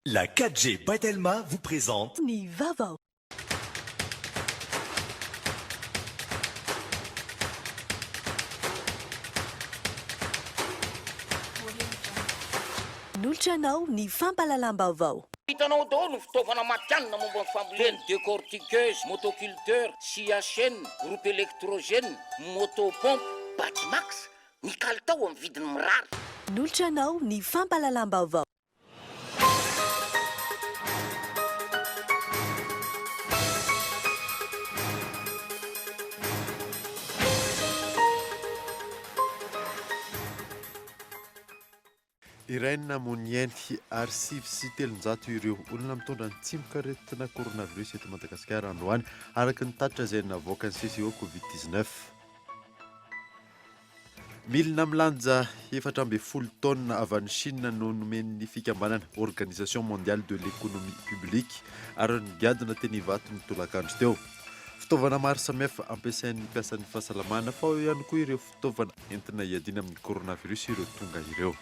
La 4G Batelma vous présente Ni Vavao. Nolotranao ny fampalalam-baovao. Hitanao daholo ny fitaovana matianina momba ny fambolena: décortiqueuse, motoculteur, scie à chaîne, groupe électrogène, motopompe, Batimax. Ny kalitao amin'ny vidiny mirary. Nolotranao ny fampalalam-baovao. Iraina Monienty ary sivy sy telonjato ireo olona mitondra ny tsimok'aretina coronavirus eto Madagasikara androany araka ny tatitra izay navoaka ny CCO Covid-19. Milina milanja 4.0 tonnes avy any Chine no nomen'ny fikambanana Organisation mondiale de l'économie publique ary nigadona teny hivato ny tolakandro teo. Fitaovana maro samihafa ampiasain'ny mpiasan'ny fahasalamana fa ao ihany koa ireo fitaovana entina hiadiana amin'ny coronavirus ireo tonga ireo.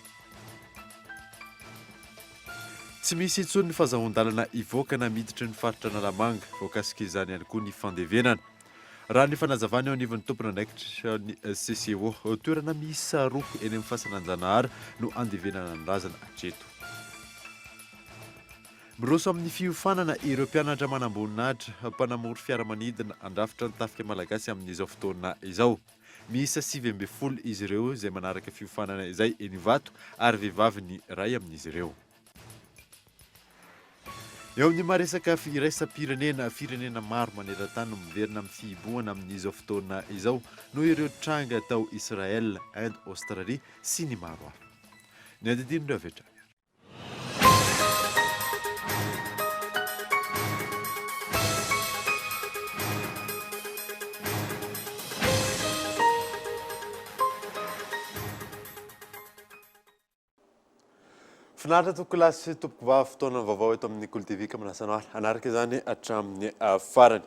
Tsy misy intsony ny fahazahon-dalana ivoaka na miditra ny faritra Analamanga, voakasika izany ihany koa ny fandevenana. Raha ny fanazavana eo anivon'ny tompona andraikitra ny CCO, toerana miisa roa eny amin'ny fasan'Anjanahary no andevenana ny razana hatreto. Miroso amin'ny fiofanana ireo mpianatra manamboninahitra mpanamory fiaramanidina andrafitra ny tafika malagasy amin'izao fotoana izao. Miisa 7.0 izy ireo izay manaraka fiofanana izay eny Ivato ary vehivavy ny ray amin'izy ireo. Eo amin'ny maresaka firenena maro maneran-tany no miverina amin'ny fihibohana amin'izao fotoana izao no ireo tranga tao Israel, Inde, Australie sy ny maro hafa. Ny andidin'ireo avy hatrany. Finaritra toko lasy tompoko vava fotoana vaovao eto amin'ny Kolo TV Manasana anaraka izany hatramin'ny farany.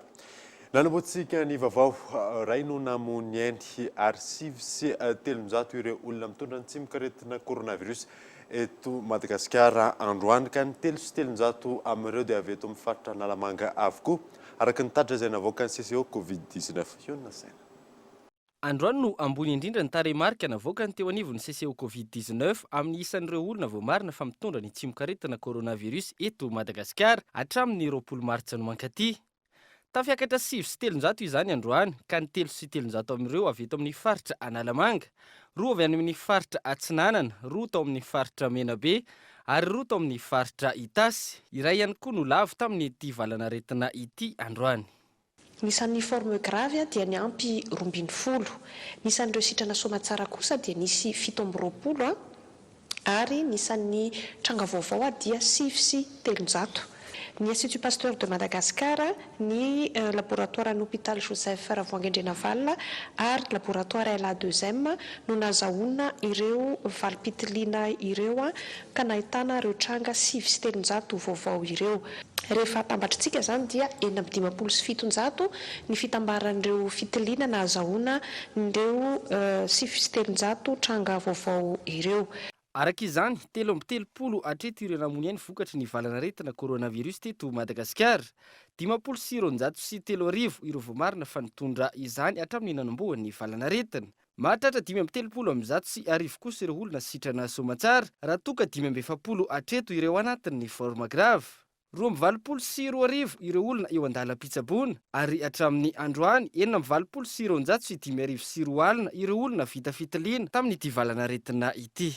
Nanamboatsika ny vaovao ray no namonienty ary sivy sy telonjato ireo olona mitondra ny tsimok'aretina coronavirus eto Madagasikara androany ka ny telo sy telonjato amin'ireo dia avy eto amin'ny faritra Analamanga avokoa araka ny tatitra izay navoaka ny CCO Covid-19. Io na saina. Androany no ambony indrindra ny tarehimarika navoaka ny teo anivon'ny CCO Covid-19 amin'ny isan'ireo olona vao marina fa mitondra ny tsimok'aretina coronavirus eto Madagasikara hatramin'ny 20 martsa no mankaty. Tafiakatra 5 sy telonjato izany androany ka ny 3 sy telonjato amin'ireo avy eto amin'ny faritra Analamanga, 2 avy any amin'ny faritra Atsinanana, 2 tao amin'ny faritra Menabe ary 2 tao amin'ny faritra Itasy. Iray ihany koa no lavo tamin'ny ity valana aretina ity androany. Nisan'ny forme grave dia ny ampy 12, nisan'ireo sitrana somatsara kosa dia nisy 720 ary nisan'ny tranga vaovao dia 5 sy telonjato. Ny Institut Pasteur de Madagascar, ny laboratoire ny hôpital Joseph Ravoagendrena-Valina ary laboratoire LA2M no nazahoana ireo valipitiliana ireo ka nahitana ireo tranga 5 sy telonjato vaovao ireo. Rehefa tambatritsika zany dia 9.7 sy 700 ny fitambaran'ireo fitiliana na azahoana ireo 5 sy telonjato tranga vaovao ireo. Araka izany, 7.30 hatreto ireo namoniany vokatry ny valana aretina coronavirus teto Madagasikara. 5.9 sy 3 ireo vao marina fa nitondra izany hatramin'ny nanambohan'ny valana aretina. Mahatratra 5.30 amin'zato sy 10 kosa ireo olona sitrana somatsara, raha toka 5.70 hatreto ireo anatin'ny forme grave. 2.20 sy 2 ireo olona eo andalam-pitsaboana ary hatramin'ny androany 4.20 sy 900 sy 5 sy 2 alina ireo olona vita fitiliana tamin'ity valana aretina ity.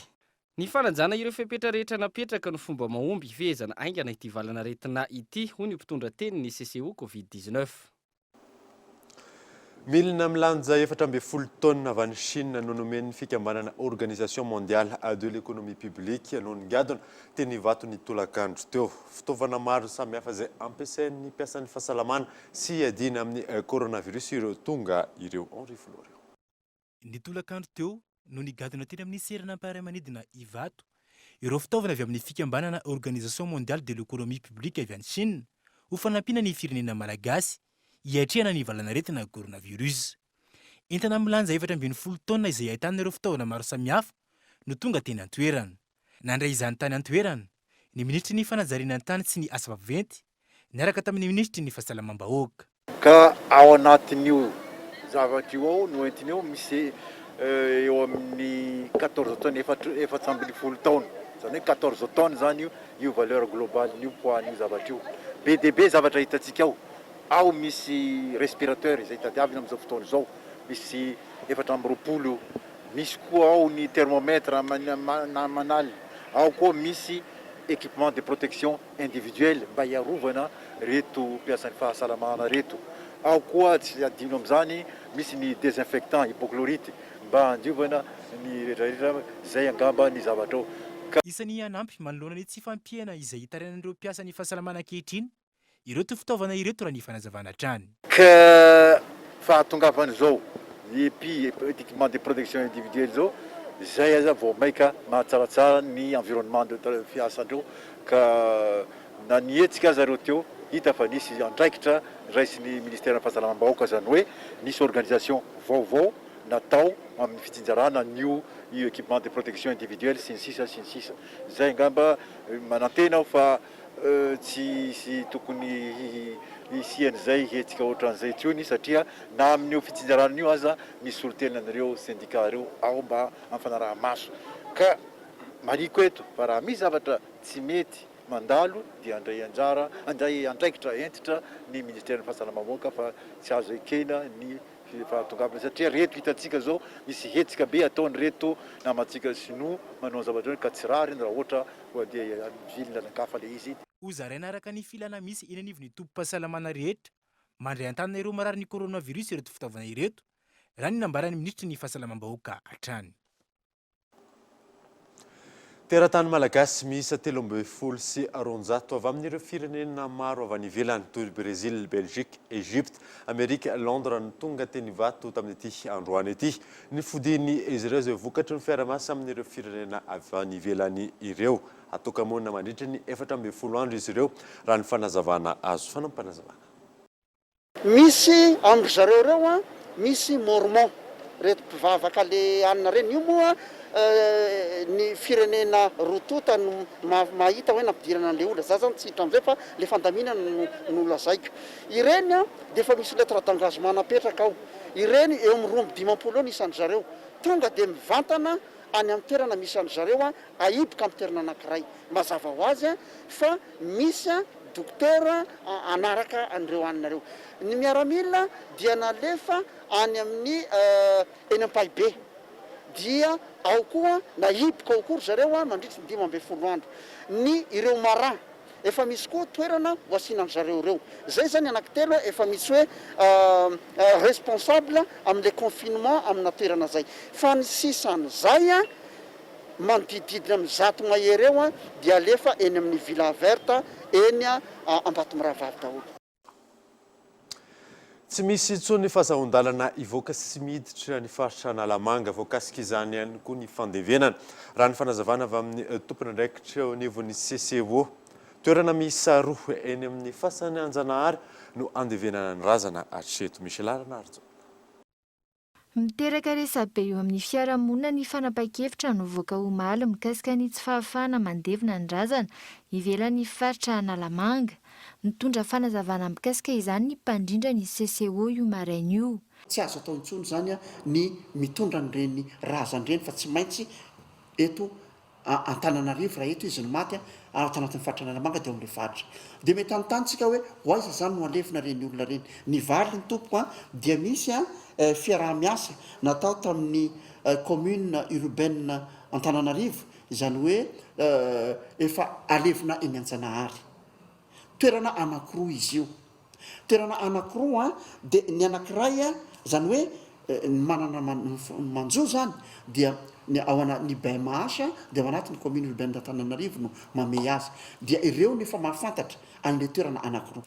Ny fanajana ireo fepetra rehetra napetraka no fomba mahomby hivezana aingana ity valana aretina ity hoy ny mpitondra teny ny CCO Covid-19. Milina milanja 4.0 tonnes avy any Chine no nomen'ny fikambanana Organisation mondiale de l'économie publique no nigadona teny hivato ny tolakandro teo. Fitaovana maro samihafa izay ampiasain'ny mpiasan'ny fahasalamana sy hiadiana amin'ny coronavirus ireo tonga ireo. Henri Flore. Ny tolakandro teo no nigadona teny amin'ny serana amparamanidina Ivato ireo fitaovana avy amin'ny fikambanana Organisation mondiale de l'économie publique avy any Chine ho fanampiana ny firenena malagasy hiatrehana ny valana aretina coronavirus. Entana milanja 4.0 tonnes izay ahitana ireo fitaovana maro samihafa no tonga teny an-toerana. Nandray izany tany an-toerana ny ministry ny fanajariana tany sy ny asa vaventy niaraka tamin'ny ministry ny fahasalamam-bahoaka. Ka ao anatin'io zavatra io ao no entiny eo misy eo amin'ny 14 tonnes 420 taona. Zany hoe 14 tonnes zany io valeur globale io poids io zavatra io. BDB zavatra hitantsika ao. Ao misy respirateur izay tadiavina amin'izao fotoana izao. Misy 420, misy koa ao ny thermomètre manaly. Ao koa misy équipement de protection individuelle mba hiarovana reto mpiasan'ny fahasalamana reto. Ao koa tsy adino amin'izany misy ny désinfectant hypochlorite mba handiovana ny rehetrarehetra zay angamba ny zavatra ao. Isan'ny anampy manoloana ny tsy fampiana izay hitarenan'ireo mpiasa ny fahasalamana ankehitriny ireto fitaovana ireto raha ny fanazavana hatrany. Ka fahatongavan'izao epi équipement de protection individuelle zao zay aza vao maika mahatsaratsara ny environnement de fiasandreo ka na nietsika zareo teo hita fa nisy andraikitra raisin'ny ministère fahasalamam-bahoaka zany hoe nisy organisation vaovao natao amin'ny fitsinjarana nio io équipement de protection individuelle sy ny sisa zay ngamba manantena fa tsy tokony isian'izay hetsika ohatran'izay tsony satria na amin'io fitsinjarana io aza misy solotenan'ireo syndicat reo ao mba amfanaraha maso ka mariko eto fa raha misy zavatra tsy mety mandalo dia andray andraikitra entitra ny ministère ny fahasalamam-bahoaka fa tsy azo ekena ny fahatongavana satria reto hitantsika zao misy hetsika be ataony reto namatsika sinoa manao zavatra ka tsy rary raha ohatra ho dia vilina nankafa le izy. Hozaraina araka ny filana misy eny anivon'ny tompo-pahasalamana rehetra mandray an-tanana ireo marary ny coronavirus ireto fitaovana ireto raha ny nambaran'ny ministry ny fahasalamam-bahoaka hatrany. Teratany malagasy miisa 12 sy 900 avy amin'ireo firenena maro avy any ivelany toy Brésil, Belgique, Egypte, Amerika, Londres ny tonga teny vato tamin'ity androany ity. Ny fodiny izy ireo izay vokatry ny fiara-miasa amin'ireo firenena avy any ivelany ireo. Atokamonina mandritra ny 14 andro izy ireo raha ny fanazavana azo fanampanazavana. Misy amin'ny zareo reo misy mormon reto mpivavaka le anina reny io moa ny firenena rotota no mahita hoe nampidirana an'le olona za zany tsy hitra amin'izay fa le fandaminana no lazaiko. Ireny dia efa misy lettre d'engagement napetraka ao. Ireny eo amin'ny 20 eo isan'ny zareo tonga dia mivantana any amin'ny toerana misy an'ny zareo ahiboka amin'ny toerana anankiray mazava ho azy fa misy dokotera anaraka an'ireo anareo. Ny miaramila dia nalefa any amin'ny eny Ampahibé dia ao koa nahiboka ao koa zareo mandritra 15 andro. Ny ireo marin efa misy koa toerana ho asinan zareo reo. Zay zany anankitelo efa misy hoe responsable amin'le confinement amina toerana zay. Fa ny sisan'izay manodididina amin'ny 100 mahery eo dia alefa eny amin'ny Villa Verte eny Ambatomarahavavy daholo. Tsy misy intsony fahasahon-dalana ivoaka sy miditra ny faritra Analamanga voakasika izany ihany koa ny fandevenana. Raha ny fanazavana avy amin'ny tompony andraikitra eo anivon'ny CCO. Toerana miisa 2 eny amin'ny fasany Anjanahary no andevenana ny razana hatreto. Misy lalana arjo. Miteraka resabe eo amin'ny fiarahamonina ny fanapa-kevitra no voaka omaly mikasika ny tsy fahafahana mandevina ny razana ivelan'ny faritra Analamanga. Mitondra fanazavana mikasika izany ny mpandrindra ny CCO io maraina io. Tsy azo atao intsony zany ny mitondra nyreny razanyreny fa tsy maintsy eto Antananarivo raha eto izy no maty ao anatin'ny faritra Analamanga dia amin'ilay faritra. Dia mety anontanytsika hoe hoaiza zany no alefina reny olona reny. Ny vary ny tompo dia misy fiaraha-miasa natao tamin'ny commune urbaine Antananarivo izany hoe efa alefina eny Anjanahary. Toerana anankiroa izy io. Toerana anankiroa dia ny anankiray zany hoe manana manjo zany dia ny Baimahasy dia ao anatin'ny commune urbaine d'Antananarivo no mamey azy. Dia ireo no efa mahafantatra an'ilay toerana anankiroa.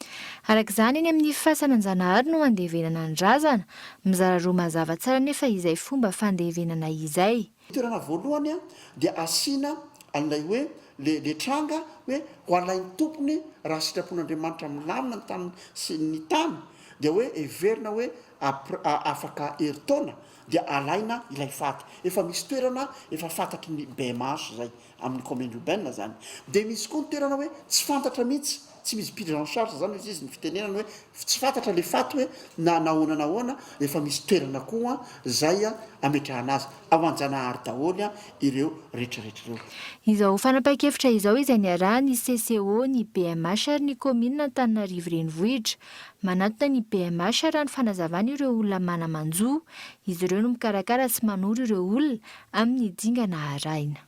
Arak'izany eny amin'ny fasana Anjanahary no andevenana ny razana. Mizara roa mazava tsara nefa izay fomba fandevenana izay. Toerana voalohany dia asiana an'ilay hoe le tranga hoe ho alain'ny tompony raha sitrapon'Andriamanitra milamina ny tany sy ny tany dia hoe everina hoe afaka heritaona dia alaina ilay faty efa misy toerana efa fantatry ny BMH zay amin'ny commune urbaine zany dia misy koa ny toerana hoe tsy fantatra mihitsy tsy misy prise en charge zany izy izy ny fitenenana hoe tsy fantatra le faty hoe na nahoana efa misy toerana koa zay ametrahana azy ao an-janahary daholo ireo rehetrarehetra ireo. Izao fanapahan-kevitra izao izay niarahany CCO ny BMH ary ny commune Antananarivo renivohitra. Manatona ny BMH raha ny fanazavana ireo olona manamanjoa, izy ireo no mikarakara sy manoro ireo olona amin'ny dingana araina.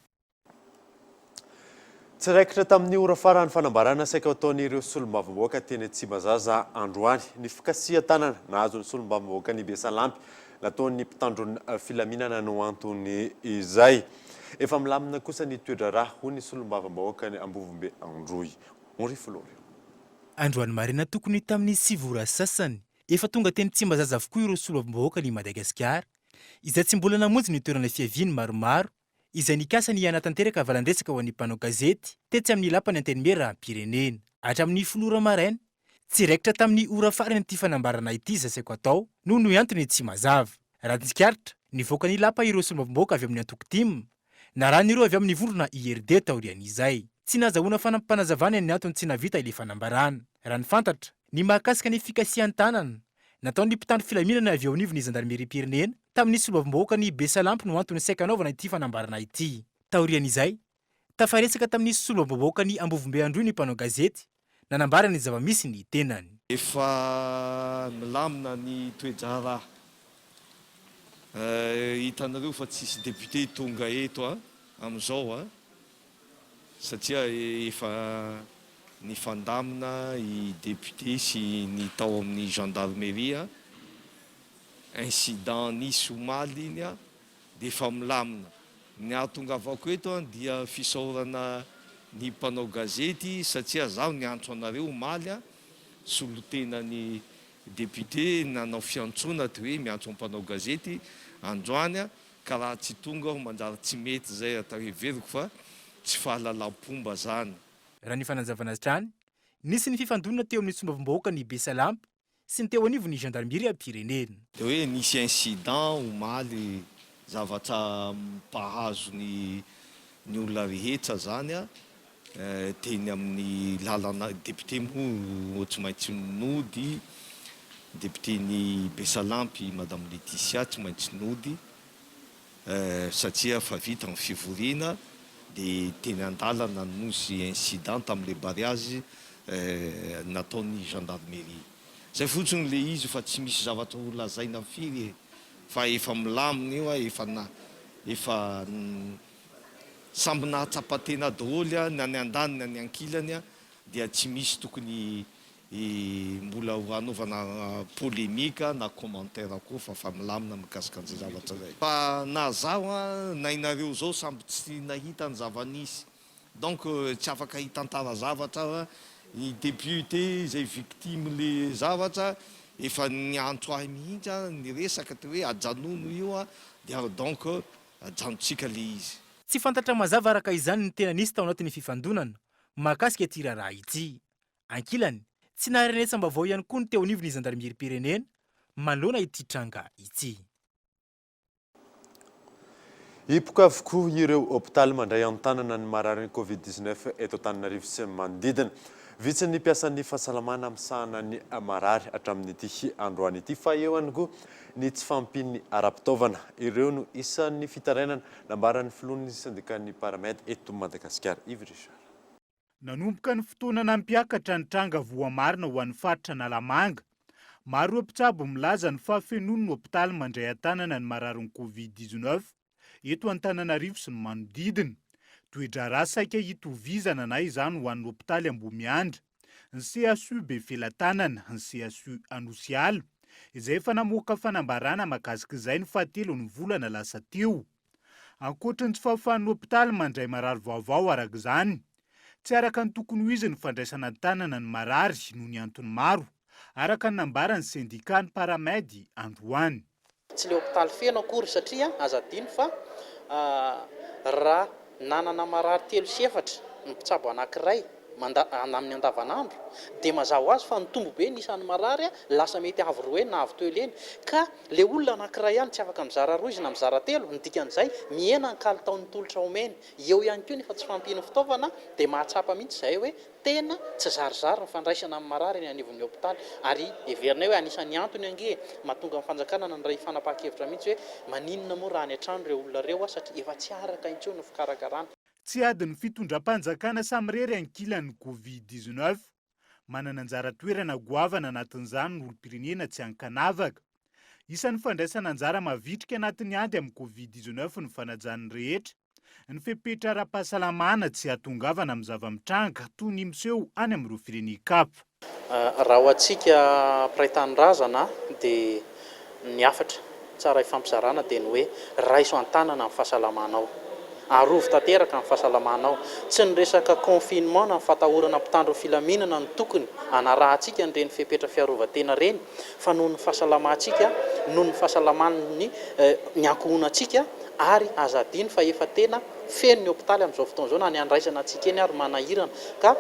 Tsiraikitra tamin'ny ora farany fanambarana saika ataon'ireo solombavamboaka teny Tsimbazaza androany ny fikasihan-tanana nahazo ny solombavamboaka ny Besalampy nataon'ny mpitandron'ny filaminana no antony izay. Efa milamina kosa ny toedrarà ho ny solombavamboaka ny Ambovombe Androy. Morifolory. Androany marina tokony tamin'ny 7 ora sasany efa tonga teny Tsimbazaza avokoa ireo solombavamboaka ny Madagasikara izay tsy mbola namonjy ny toerana fiaviany maromaro izay nikasany ianatanteraka valandresaka ho an'ny mpanao gazety tetsy amin'ny lapany antenimera rahampirenena hatramin'ny 7 ora maraina. Tsiraikitra tamin'ny ora farany ity fanambarana ity zasaiko atao no antony tsy mazava. Raha tsikaritra nivoaka ny lapa ireo solombavamboaka avy amin'ny Antoko-Tima naran'ireo avy amin'ny vondrona IRD taorian'izay. Tsy nazahoana fanampanazavana ny antony tsy navita ilay fanambarana. Raha ny fantatra ny mahakasika ny fikasihan-tanana nataon'ny mpitandro filaminana avy eo anivon'ny zandarmerie-pirenena tamin'ny solombavamboaka ny Besalampy no antony saika anaovana ity fanambarana ity. Taorian'izay tafaresaka tamin'ny solombavamboaka ny Ambovombe Androy ny mpanao gazety nanambara ny zava-misy ny tenany. Efa milamina ny toedrara hitanareo fa tsisy député tonga eto amin'izao satria efa nifandamina i député sy ny tao amin'ny gendarmerie incident nisy omaly iny dia efa milamina. Ny ahatonga avako eto dia fisaorana ny mpanao gazety satria zaho niantso anareo omaly solotenany député nanao fiantsona ty hoe miantso mpanao gazety androany ka raha tsy tonga aho manjary tsy mety zay atao heveriko fa tsy fahalalam-pomba zany. Raha ny fanazavana azy trany nisy ny fifandonana teo amin'ny solombavamboaka ny Besalampy sy ny teo anivon'ny gendarmerie am-pirenena. Dia hoe nisy incident omaly zavatra mpahazo ny olona rehetra zany teny amin'ny lalana député moa tsy maintsy nody député ny Besalampy madame Laetitia tsy maintsy nody satria fa vita ny fivoriana dia teny an-dalana nosy incident tamin'le bariazy nataon'ny gendarmerie. Zay fotsiny le izy fa tsy misy zavatra olazaina firy fa efa milamina io efa samby nahatsapa-tena daholo na ny andanina ny ankilany dia tsy misy tokony mbola hanaovana polémika na commentaire koa fa milamina mikasika an'izay zavatra zay. Fa na zaho na inareo zao samby tsy nahita ny zava-nisy donc tsy afaka hitantara zavatra i député izay victime le zavatra efa niantso ahy mihitsy niresaka ty hoe ajanono io dia donc ajanontsika le izy. Tsy fantatra mazava araka izany ny tena nisy tao anatin'ny fifandonana mahakasika ity raharaha ity. Ankilany tsy naharenesam-baovao ihany koa ny teo anivon'ny zandarmerie-pirenena manoloana ity tranga ity. Hipoka avokoa ireo hôpitaly mandray an-tanana ny marary ny Covid-19 eto Antananarivo sy manodidina. Vitsy ny mpiasan'ny fahasalamana misahana ny marary hatramin'ity androany ity fa eo ihany koa ny tsy fampin'ny ara-pitaovana. Ireo no isan'ny fitarainana nambaran'ny filohan'ny syndikan'ny Paramed eto Madagasikara. Ivy-Richard. Nanomboka ny fotoana nampiakatra ny tranga voamarina ho an'ny faritra Nalamanga. Maro mpitsabo milaza ny fahafenon'ny hôpitaly mandray an-tanana ny marary ny Covid-19 eto Antananarivo sy ny manodidina. Toedrarà saika hitovizana na izany ho an'ny hôpitaly Ambomiandra, ny CSU Befilatanana, ny CSU Anosiala, izay efa namoaka fanambarana mahakasika izay ny fahatelo ny volana lasa teo. Ankoatra ny tsy fahafahan'ny hôpitaly mandray marary vaovao araka izany, tsy araka ny tokony ho izy ny fandraisana an-tanana ny marary noho ny antony maro, araka ny nambaran'ny syndikan'ny Paramedy androany. Tsy le hôpitaly feno akory satria azadino fa raha nanana marary 3 sy 4 ny mpitsabo anankiray amin'ny andavanandro dia mazao azy fa nitombo be nisan'ny marary lasa mety avy roe na avy teo leny ka le olona anankiray ihany tsy afaka mizara roa izy na mizara telo ny dikan'izay miena ny kalitaon'ny tolotra omeny eo ihany koa nefa tsy fampino fitaovana dia mahatsapa mihitsy izay hoe tena tsy zarizary ny fandraisana amin'ny marary ny anivon'ny hopitaly ary everinay hoe anisan'ny antony ange mahatonga amin'ny fanjakana nandray fanapa-kevitra mihitsy hoe maninona moa raha any an-trano ireo olona ireo satria efa tsy araka intsony ny fikarakarana. Tsy adiny fitondram-panjakana samirery ankilan'ny Covid-19 manana anjara toerana goavana anatin'izany ny olom-pirenena tsy ankanavaka. Isan'ny fandraisana anjara mavitrika anatin'ny ady amin'ny Covid-19 ny fanajany rehetra. Ny fepetra ara-pahasalamana tsy atongavana amin'ny zava-mitranga toy ny miseho any amin'ireo firenen-kafa. Raha ho antsika mpiray-tany-drazana dia ny afatra tsara ifampizarana dia ny hoe raiso an-tanana amin'ny fahasalamanao. Arovy tanteraka amin'ny fahasalamanao. Tsy ny resaka confinement na fatahorana mpitandro filaminana ny tokony anarahantsika nireny fepetra fiarovan-tena reny fa noho ny fahasalamantsika, noho ny fahasalaman'ny ny ankohonantsika ary azadiny fa efa tena feno ny hopitaly amin'izao fotoana izao na ny andraisana antsika eny ary manahirana ka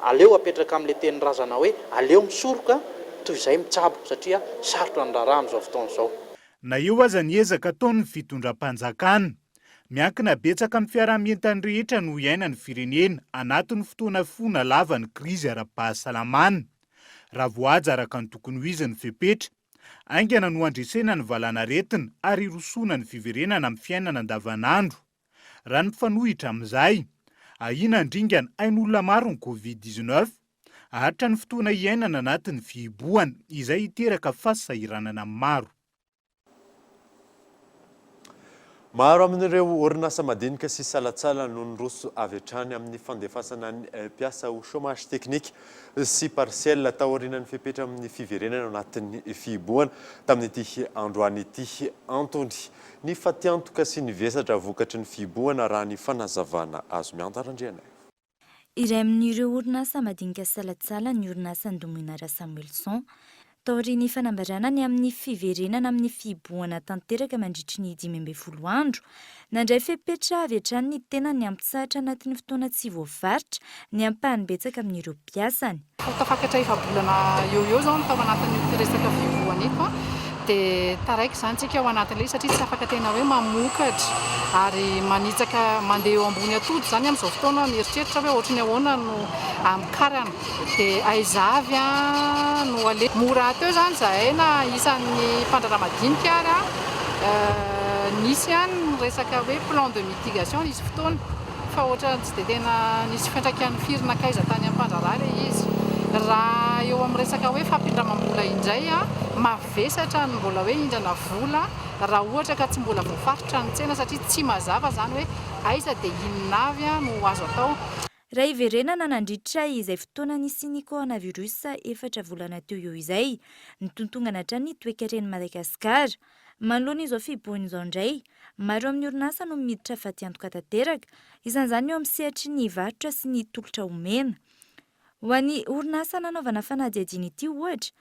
aleo apetraka amin'ilay teny razana hoe aleo misoroka toy izay mitsabo satria sarotra ny raharaha amin'izao fotoana izao. Na eo aza ny ezaka ataony fitondram-panjakana. Miankina betsaka amin'ny fiarahamientany rehetra no iaina ny firenena anatin'ny fotoana fona lava ny krizy ara-pahasalamana. Raha voaja araka ny tokony ho izy ny fepetra, aingana no andresena ny valanaretina ary rosoana ny fiverenana amin'ny fiainana andavanandro. Raha ny mifanohitra amin'izay, ahina indringana ain'olona maro ny Covid-19, ahatra ny fotoana iainana anatin'ny fihibohana izay hiteraka fahasahiranana maro. Maro amin'ireo orinasa madinika sy salatsala no nyroso avy hatrany amin'ny fandefasana ny mpiasa ho chômage technique sy partiel taorian'ny fepetra amin'ny fiverenana anatin'ny fihibohana tamin'ity androany ity antony ny fatiantoka sy ny vesatra vokatry ny fihibohana raha ny fanazavana azo miantarandriana. Iray amin'ireo orinasa madinika salatsala ny orinasa Ndominara Samuelson taoriany fanambarana ny amin'ny fiverenana amin'ny fihibohana tanteraka mandritry ny 12 andro nandray fepetra avy hatrany ny tena ny ampitsahatra anatin'ny fotoana tsy voafaritra ny ampahany betsaka amin'ireo mpiasany. Tafakatra efa-bolana eo zao ny tao anatin'ny resaka fihibohana eto dia taraiky izany tsika ao anatin'ilay satria tsy afaka tena hoe mamokatra ary manitsaka mandeha eo ambony atody zany amin'izao fotoana mieritreritra hoe ohatry ny ahoana no amikarana dia aizavy no ale mora teo zany zahay na isan'ny mpandrara madinika ary nisy ihany resaka hoe plan de mitigation nisy fotoana fa ohatra tsy dia tena nisy fiantraikan'ny firina kaiza tany amin'ny mpandrara ilay izy. Raha eo amin'ny resaka hoe fampindramam-bola indray mavesatra ny mbola hoe indrana vola raha ohatra ka tsy mbola voafaritra ny tsena satria tsy mazava zany hoe aiza dia inona avy no azo atao. Raha iverenana nandritra izay fotoana nisy ny coronavirus 4 volana teo eo izay nitontongana hatrany toe-karen'i Madagasikara. Manoloana izao fihibohana izao indray, maro amin'ny orinasa no miditra fatiantoka tanteraka, isan'izany eo amin'ny sehatry ny varotra sy ny tolotra omena. Ho an'ny orinasa nanaovana fanadihadiana ity ohatra,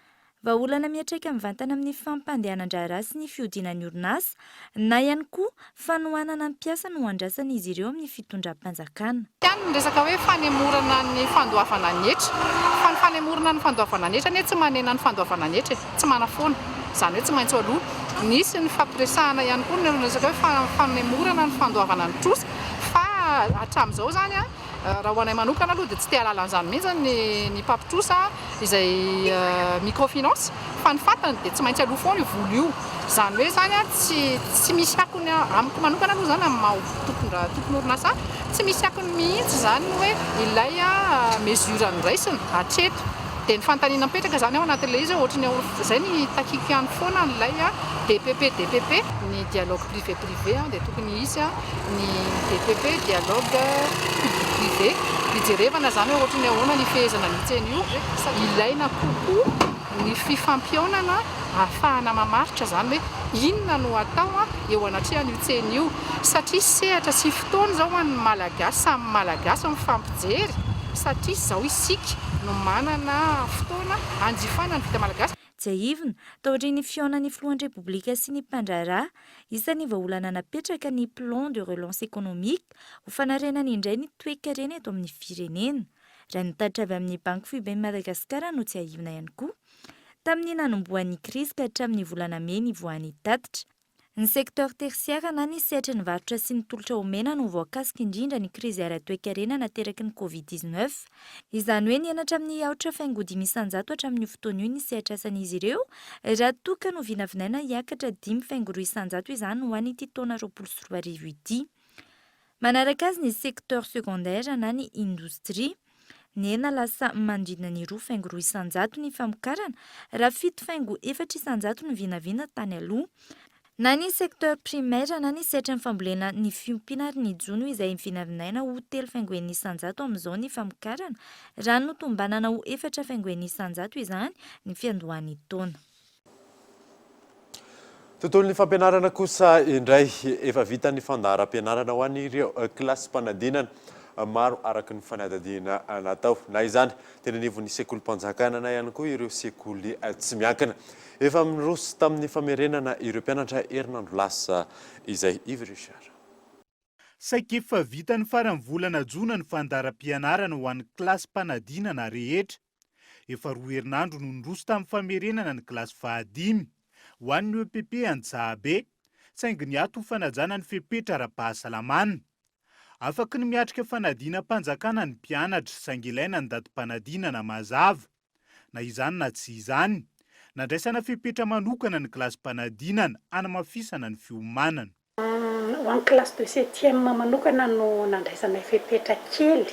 vahaolana miatraika mivantana amin'ny fampandehanan-draharaha sy ny fihodinan'ny orinasa, na ihany koa fanohanana ny mpiasa no andrasana izy ireo amin'ny fitondram-panjakana. Ny resaka hoe fanemorana ny fandoavana netra, fa ny fanemorana ny fandoavana netra ne tsy manena ny fandoavana netra, tsy manafoana, izany hoe tsy maintsy aloha. Nisy ny fampiresahana ihany koa ny resaka hoe fanemorana ny fandoavana ny trosa, fa hatramin'izao zany raha ho anay manokana aloha dia tsy te halala an'izany mihitsy ny mpampitrosa izay microfinance fa ny fantany dia tsy maintsy aloha foana io vola io. Izany hoe zany tsy misy akony amiko manokana aloha zany amin'ny tompony orinasa tsy misy akony mihitsy zany hoe ilay mesura niraisina hatreto. Dia ny fantaniana mipetraka zany ao anatin'ilay izy ohatra ny izay ny takiky ihany foana n'ilay DPP ny dialogue privé dia tokony izy ny DPP dialogue privé hijerevana zany hoe ohatra ny ahoana ny fehezana ny tsena io ilaina kokoa ny fifampiaonana ahafahana mamaritra zany hoe inona no atao eo anatrehan'io tsena io satria sehatra sy fotoana zao an'ny malagasy samy malagasy mifampijery satria zao isika no manana fotoana anjifana ny vita malagasy. Tsy aivina, taorian'ny fihaonan'ny filohan'ny repoblika sy ny mpandraharaha, isan'ny vahaolana napetraka ny plan de relance économique ho fanarenany indray ny toe-karena eto amin'ny firenena. raha nitatitra avy amin'ny banky foiben'ny Madagasikara no tsy aivina ihany koa tamin'ny nanomboan'ny krizy ka hatramin'ny volana May ny voan'ny tatitra. Ny sektor tersiara na ny sehatra ny varotra sy ny tolotra omena no voakasika indrindra ny krizy ara-toe-karena nateraky ny COVID-19. Izany hoe nianatra amin'ny aotra faingo 500 hatramin'ny fotoana io ny sehatra asan'izy ireo raha toa ka no vinavinaina hiakatra 5,200 izany ho an'ity taona 2024 ity. Manaraka azy ny sektor secondaire na ny indostria nena lasa mandrina ny 2,200 ny famokarana raha 7,400 ny vinavina tany aloha. Na ny sektor primaire na ny sehatra ny fambolena ny fiompiana ary ny jono izay vinavinaina ho 3,100 amin'izao ny famokarana raha notombanana ho 4,100 izany ny fiandohan'ny taona. Tontolon'ny fampianarana kosa indray efa vita ny fandaharam-pianarana ho an'ireo kilasym-panadinana maro araka ny fanadadiana natao. Na izany tena nivon'ny sekolim-panjakana na ihany koa ireo sekoly tsy miankina. Efa miroso tamin'ny famerenana ireo mpianatra herinandro lasa izay Yves Richard. Saika efa vita ny farany volana Jona ny fandaharam-pianarana ho an'ny kilasym-panadinana rehetra. Efa 2 herinandro no niroso tamin'ny famerenana ny kilasy 5 ho an'ny EPP Anjahabe saingy ny ato ho fanajana ny fepetra ara-pahasalamana. Afaka ny miatrika fanadinam-panjakana ny mpianatra saingy ilaina ny datim-panadinana mazava. Na izany na tsy izany, nandraisana fepetra manokana ny kilasym-panadinana hanamafisana ny fiomanana. Ho an'ny kilasy de 7e manokana no nandraisana fepetra kely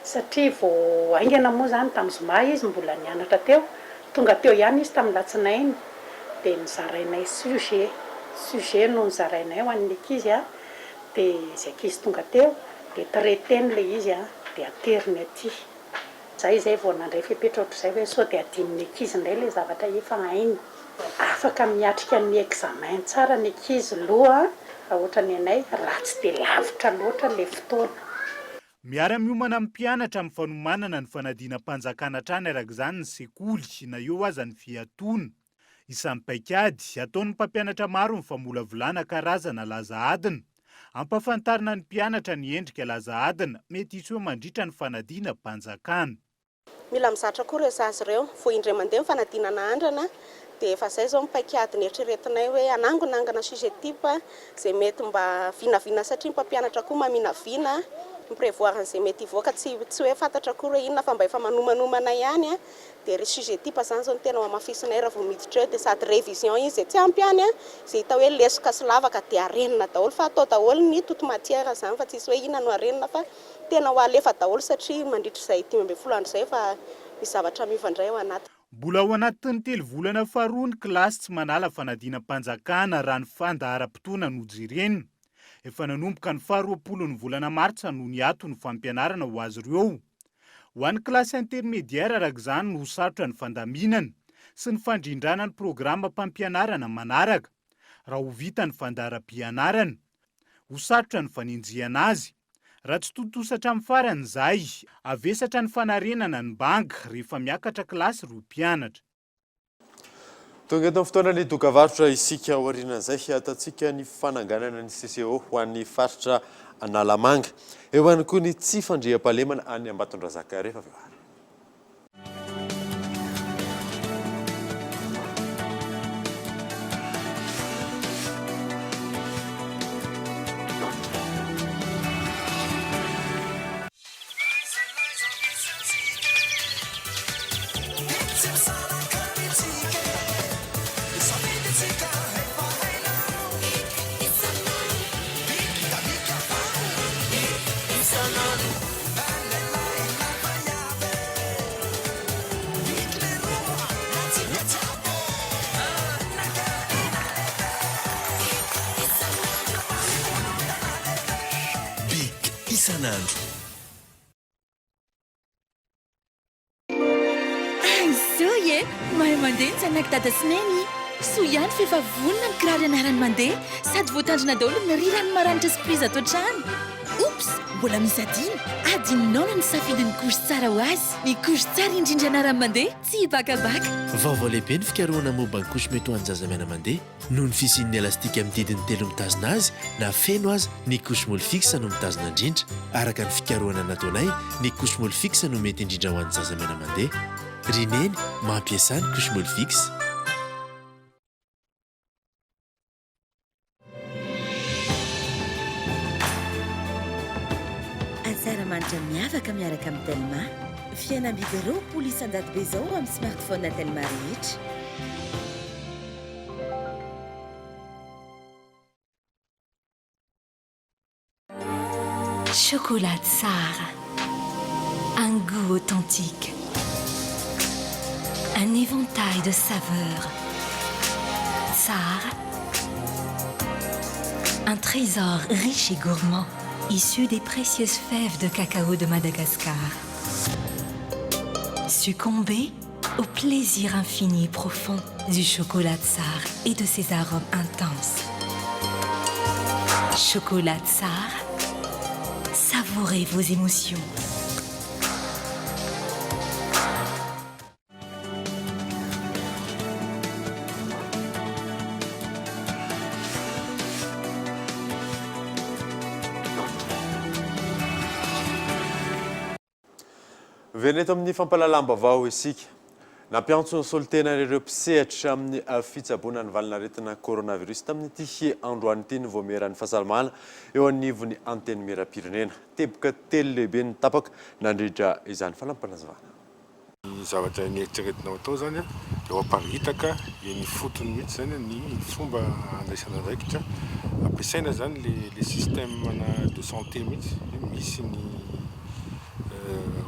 satria vao aingana moa zany tamin'ny zoma izy mbola nianatra teo. Tonga teo ihany izy tamin'ny latsinainy dia nizarainay sujet no nizarainay ho an'ny ankizy dia izy ankizy tonga teo dia traiteny le izy dia ateriny aty. Zay vao nandray fepetra ohatr'izay hoe sao dia adininy ankizy indray le zavatra efa hainy. Afaka miatrika ny examen tsara ny ankizy loha ohatra ny anay ratsy dia lavitra loatra le fotoana. Miara-miomana amin'ny mpianatra amin'ny fanomanana ny fanadinam-panjakana hatrany araka izany ny sekoly na eo aza ny fiatoana. Isan'ny paikady ataon'ny mpampianatra maro ny famolavolana karazana laza adina. Ampafantarina ny mpianatra ny endrika laza adina mety hisy hoe mandritra ny fanadinam-panjakana. Mila mizatra koa ireo zaza ireo vao indray mandeha ny fanadinana andrana dia efa izay zao mipaikady ny eritreretinay hoe anangonangana sujet type izay mety mba vinavina satria mpampianatra koa maminavina miprevoir an'izay mety hivoaka tsy hoe fantatra koa hoe inona fa mba efa manomanomana ihany dia ry sujet type zany zao ny tena mamafisinay raha vao miditra eo dia sady révision izy izay tsy ampy ihany izay hita hoe lesoka sy lavaka dia arenina daholo fa atao daholo ny toute matière zany fa tsisy hoe inona no arenina fa tena ho alefa daholo satria mandritra izay 15 andro izay fa misy zavatra mivandray ao anaty. Mbola ao anatin'ny 3 volana faharoa ny kilasy tsy manala fanadinam-panjakana raha ny fandaharam-potoana no jirenina. Efa nanomboka ny 20 ny volana Martsa no niato ny fampianarana ho azy ireo. Ho an'ny kilasy intermédiaire araka izany no ho sarotra ny fandaminana sy ny fandrindrana ny programa mpampianarana manaraka. Raha ho vita ny fandaharam-pianarana, ho sarotra ny faninjiana azy. Raha tsy tontosatra amin'ny farany izay, avesatra ny fanarenana ny banga rehefa miakatra kilasy roa mpianatra. Tonga eto amin'ny fotoana ny dokavarotra isika aorianan'izay ataontsika ny fananganana ny CCO ho an'ny faritra Analamanga. Eo ihany koa ny tsy fandriam-pahalemana any Ambatondrazaka rehefa avy eo. Isanandro. Zao ie, mahay mandeha ny zanaky dada Sineny. Soa ihany fefa vonona ny kiraro ianarany mandeha sady voatandrina daholo ny rirany maranitra sy prizy ato an-trano. Oops, mbola misy adinonao no nisafidiny kosy tsara ho azy. Ny kosy tsara indrindra anarany mandeha tsy bakabaka. Vaovao lehibe ny fikarohana momba ny kosy mety ho an'ny zazamena mandeha noho ny fisian'ny elastika amin'ny didiny 3 mitazona azy na feno azy ny kosy molfixe no mitazona indrindra. Araka ny fikarohana nataonay ny kosy molfixe no mety indrindra ho an'ny zazamena mandeha. Rineny mampiasa ny kosy molfixe. Manitra miavaka miaraka amin'ny Telma. Fihenam-bidy roapolo isan-jato be izao amin'ny smartphone Telma rehetra. Chocolat Tsar. Un goût authentique. Un éventail de saveurs. Tsar. Un trésor riche et gourmand, issu des précieuses fèves de cacao de Madagascar. Succombez au plaisir infini et profond du chocolat Tsar et de ses arômes intenses. Chocolat Tsar, savourez vos émotions. Veneto amin'ny fampalalam-baovao isika. Nampiantso ny solitena ireo mpisehatra amin'ny fitsaboana ny valinaretina coronavirus tamin'ity androany ity ny voameran'ny fahasalamana eo anivon'ny anteny miram-pirenena. Teboka telo lehibe ny tapaka nandrindra izany falampanazavana. Ny zavatra nieritreretinao atao zany eo aparitaka ny fotony mihitsy zany ny fomba andraisana andraikitra ampiasaina zany le système de santé mihitsy misy ny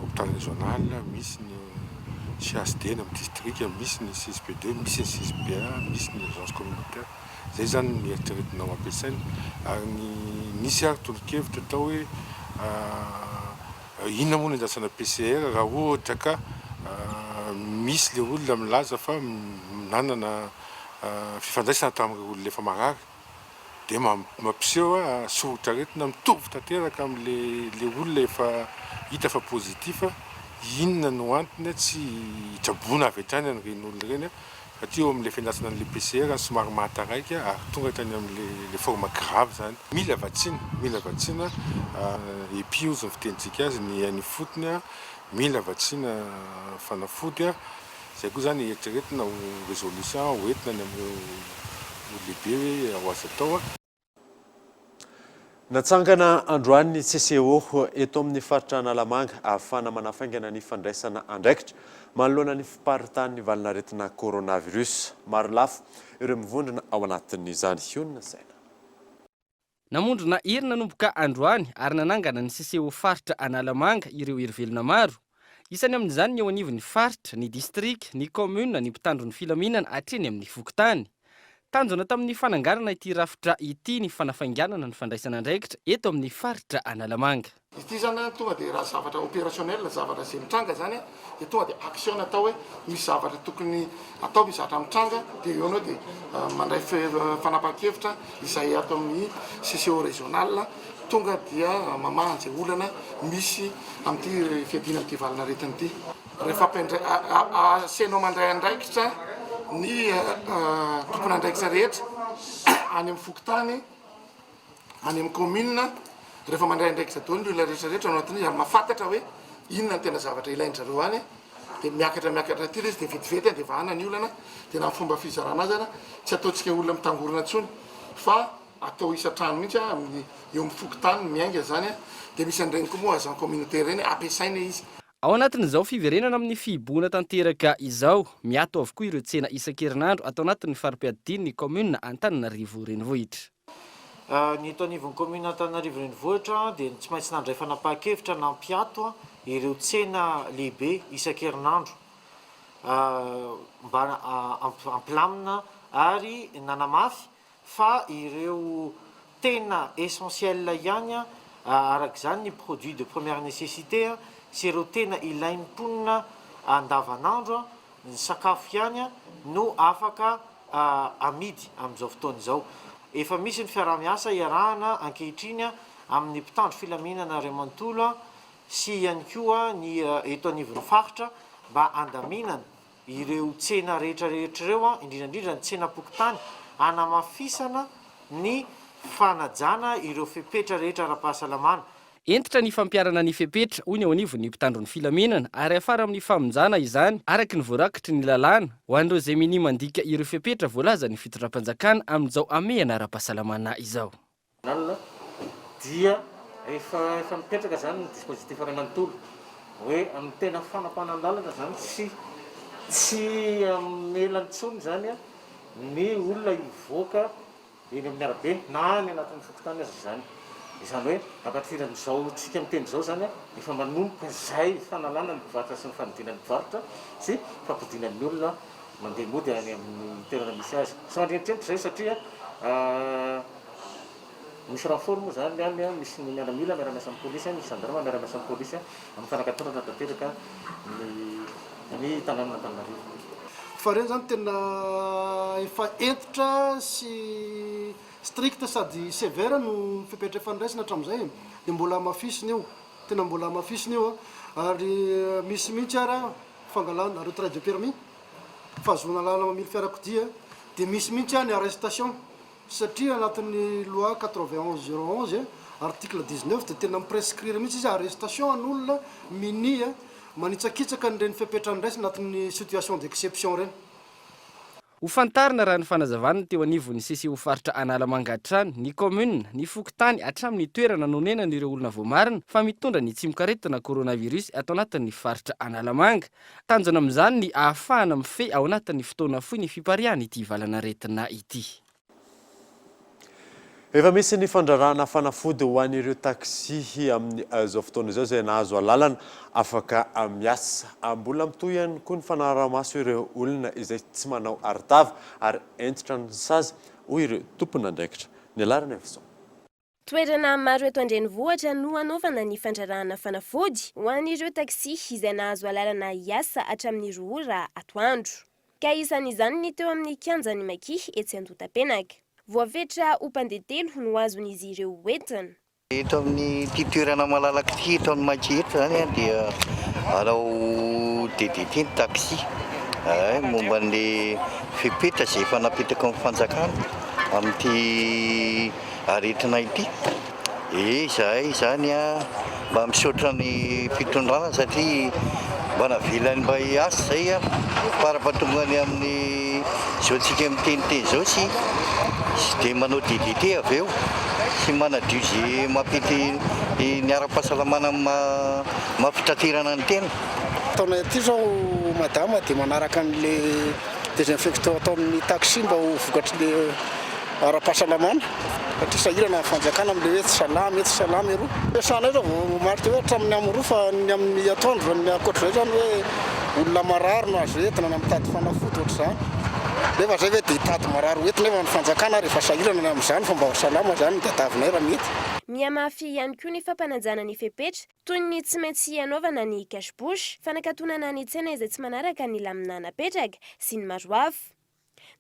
hôpital régional, misy ny CHD amin'ny district, misy ny CSP2, misy ny CSP1, misy ny agence communautaire. Zay zany ny eritreretinao ampiasaina ary nisy ary tolo-kevitra atao hoe inona moa ny andrasana PCR raha ohatra ka misy le olona milaza fa nanana fifandraisana tamin'ireo olona efa marary dia mampiseho soritra aretina mitovy tanteraka amin'le olona efa hita fa pozitif inona no antony tsy tsaboana avy hatrany an'ireny olona ireny satria eo amin'ilay fiandrasana an'ilay PCR somary mahataraiky ary tonga hatrany amin'ilay forme grave zany. Mila vatsina epi ozy ny fitenitsika azy ny an'ny fotony mila vatsina fanafody zay koa zany eritreretina ho résolution hoentina ny amin'ireo lehibe hoe ho azo atao. Natsangana androany ny CCO eto amin'ny faritra Analamanga ahafahana manafaingana ny fandraisana andraikitra manoloana ny fiparitany valinaretina coronavirus. Maro lafo ireo mivondrona ao anatin'izany hiona saina. Namondrona hery nanomboka androany ary nanangana ny CCO faritra Analamanga ireo herivelona maro. Isany amin'izany ny eo anivon'ny faritra, ny district, ny commune, ny mpitandro ny filaminana hatreny amin'ny fokotany. Tanjona tamin'ny fananganana ity rafitra ity ny fanafainganana ny fandraisana andraikitra eto amin'ny faritra Analamanga. Ity zany tonga dia raha zavatra opérationnel, zavatra izay mitranga zany dia tonga dia action atao hoe misy zavatra tokony atao misy zavatra mitranga dia eo anao dia mandray fanapahan-kevitra izay ato amin'ny CCO régional tonga dia mamaha an'izay olana misy amin'ity fiadina amin'ity valinaretina ity. Rehefa asenao mandray andraikitra ny tompony andraikitra rehetra any amin'ny fokotany, any amin'ny commune, rehefa mandray andraikitra daholo ny olona rehetrarehetra ao anatin'izy ary mahafantatra hoe inona ny tena zavatra ilain'izareo any dia miakatra aty izy dia vetivety dia vahana ny olana dia na fomba fizarana azy tsy ataontsika olona mitangorona intsony fa atao isan-trano mihitsy eo amin'ny fokotany miainga zany dia misy an'ireny koa moa agent communautaire ireny ampiasaina izy. Ao anatin'izao fiverenana amin'ny fiboana tanteraka izao, miato avokoa ireo tsena isan-kerinandro atao anatin'ny farim-piadiny ny commune Antananarivo renivohitra. Ny eto anivon'ny commune Antananarivo renivohitra dia tsy maintsy nandray fanapahan-kevitra nampiato ireo tsena lehibe isan-kerinandro mba ampilamina ary nanamafy fa ireo tena essentiel ihany arak'izany ny produit de première nécessité sy ireo tena ilain'ny mponina andavanandro ny sakafo ihany no afaka amidy amin'izao fotoana izao. Efa misy ny fiaraha-miasa iarahana ankehitriny amin'ny mpitandro filaminana ray manontolo sy ihany koa ny eto anivon'ny faritra mba andaminana ireo tsena rehetrarehetra ireo indrindrandrindra ny tsena pokotany anamafisana ny fanajana ireo fepetra rehetra ara-pahasalamana. Entitra ny fampiarana ny fepetra hoy ny ao anivon'ny mpitandro ny filaminana ary afara amin'ny famonjana izany araky ny voarakitry ny lalàna ho an'ireo izay mini mandika ireo fepetra voalaza ny fitondram-panjakana amin'izao amehana ara-pahasalamana izao. Dia efa mipetraka zany ny dispositif ray manontolo hoe amin'ny tena fanapanan-dalana zany tsy melantsony zany ny olona ivoaka eny amin'ny arabe na ny anatin'ny fotokany azy zany. Izany hoe ampatiranyzao tsika miteny zao zany efa manomboka zay fanalana ny mpivarotra sy ny fanodinan'ny mpivarotra sy fampidinan'ny olona mandeha mody any amin'ny toerana misy azy. Sy mandrenitrentitra zay satria misy renfort moa zany any misy ny miaramila miara-miasa amin'ny polisy, misy gendarme miara-miasa amin'ny polisy amin'ny fanakatonana tanteraka ny tanàna Antananarivo. Fa reny zany tena efa entitra sy strict sady sévère no fepetra fandraisana hatramin'izay dia mbola mafisina io, tena mbola mafisina io ary misy mihitsy ara fangalana retrait de permis fahazoana lala mamily fiarakodia dia misy mihitsy ny arrestation satria anatin'ny loi 91/011 article 19 dia tena miprescrire mihitsy izy arrestation an'olona mini manitsakitsaka nyreny fepetra andraisina anatin'ny situation d'exception reny. Ho fantarina raha ny fanazavana teo anivon'ny CCO faritra Analamanga hatrany, ny commune, ny fokotany hatramin'ny toerana nonenan'ireo olona voamarina fa mitondra ny tsimokaretina coronavirus atao anatin'ny faritra Analamanga. Tanjona amin'izany ny ahafahana mifehy ao anatin'ny fotoana fohy ny fipariahana ity valanaretina ity. Efa misy ny fandrarana fanafody ho an'ireo taxi amin'ny zao fotoana izao izay nahazo alalana afaka miasa. Mbola mitohy ihany koa ny fanarahamaso ireo olona izay tsy manao arotava ary entitra ny sazy hoy ireo tompona andraikitra. Ny alarana efa Toerana maro eto an-drenivohitra no anaovana ny fandrarahana fanafody ho an'ireo taxi izay nahazo alalana hiasa hatramin'ny 2 ora atoandro. Ka isan'izany ny teo amin'ny kianjan'ny Makihy etsy Antotapenaka. Voavetra ho mpandeha 3 no azon'izy ireo entana. Eto amin'ny ity toerana malalaka ity eto amin'ny Makihy eto zany dia alao DDT ny taxi. Momba ny fepetra izay efa napetaka amin'ny fanjakana amin'ity aretina ity. Izahay zany mba misaotra ny fitondrana satria mba navelany mba hiasa zay para-patongany amin'ny zao tsika miteniteny zao sy dia manao DDT avy eo sy manadio izay mampety ny ara-pahasalamana mampitaterana ny tena. Ataonay aty zao madama dia manaraka an'le désinfectant atao amin'ny taxi mba ho vokatry le ara-pahasalamana. Satria sahirana fanjakana amin'le hoe tsy salamy ero. Fiasana zao maro dia hoe hatramin'ny amin'ny roa fa ny amin'ny atoandro ny ankoatra izay zany hoe olona marary no azo entina na mitady fanafody ohatr'izany. Nefa zay hoe dia hitady marary entina nefa ny fanjakana rehefa sahirana amin'izany fa mba ho salama zany dia tavinay raha mety. Mihamafy ihany koa ny fampanajana ny fepetra toy ny tsy maintsy anaovana ny cache-bouche, fanakatonana ny tsena izay tsy manaraka ny lamina napetraka sy ny maro hafa.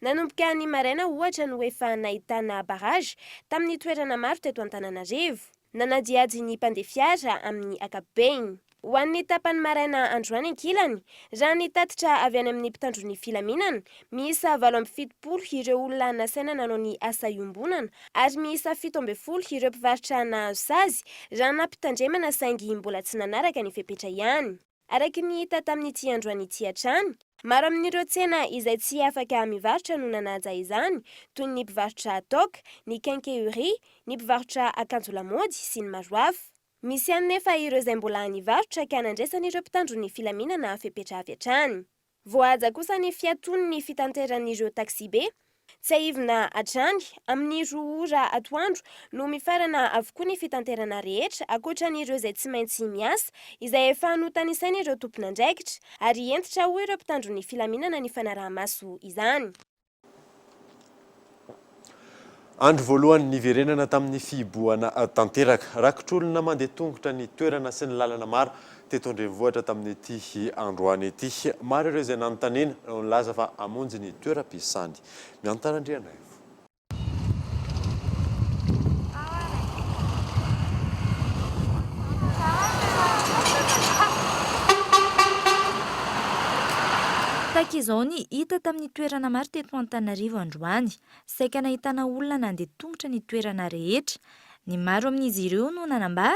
Nanomboka ny maraina ohatra no efa nahitana barrage tamin'ny toerana maro teto Antananarivo. Nanadiady ny mpandeha fiara amin'ny ankapobeny. Ho an'ny tapany maraina androany ankilany, raha ny tatitra avy any amin'ny mpitandro ny filaminana, miisa 770 ireo olona nasaina nanao ny asa iombonana ary miisa 70 ireo mpivarotra nahazo sazy raha nampitandremana saingy mbola tsy nanaraka ny fepetra ihany. Araky ny hita tamin'ity androany ity hatrany, maro amin'ireo tsena izay tsy afaka mivarotra no nanaja izany, toy ny mpivarotra toka, ny quincaillerie, ny mpivarotra akanjo lamaody sy ny maro hafa. Misy ihany nefa ireo izay mbola nivarotra ka nandraisan'ireo mpitandro ny filaminana fepetra avy hatrany. Voahaja kosa ny fiatony ny fitanteran'ireo taxi be, tsy aivina hatrany amin'ny 2 ora atoandro no mifarana avokoa ny fitanterana rehetra ankoatran'ireo izay tsy maintsy miasa izay efa notanisain'ireo tompona andraikitra ary entitra ho ireo mpitandro ny filaminana ny fanaraha-maso izany. Andro voalohany niverenana tamin'ny fiboana tanteraka rakitr'olona mandeha tongotra ny toerana sy ny lalana maro teto an-drenivohitra tamin'ity androany ity. Maro ireo izay nanontaniana no nilaza fa hamonjy ny toeram-piasany. Miantarandriana Tahaka izao ny hita tamin'ny toerana maro teto Antananarivo androany, saika nahitana olona nandeha tongotra ny toerana rehetra. Ny maro amin'izy ireo no nanambara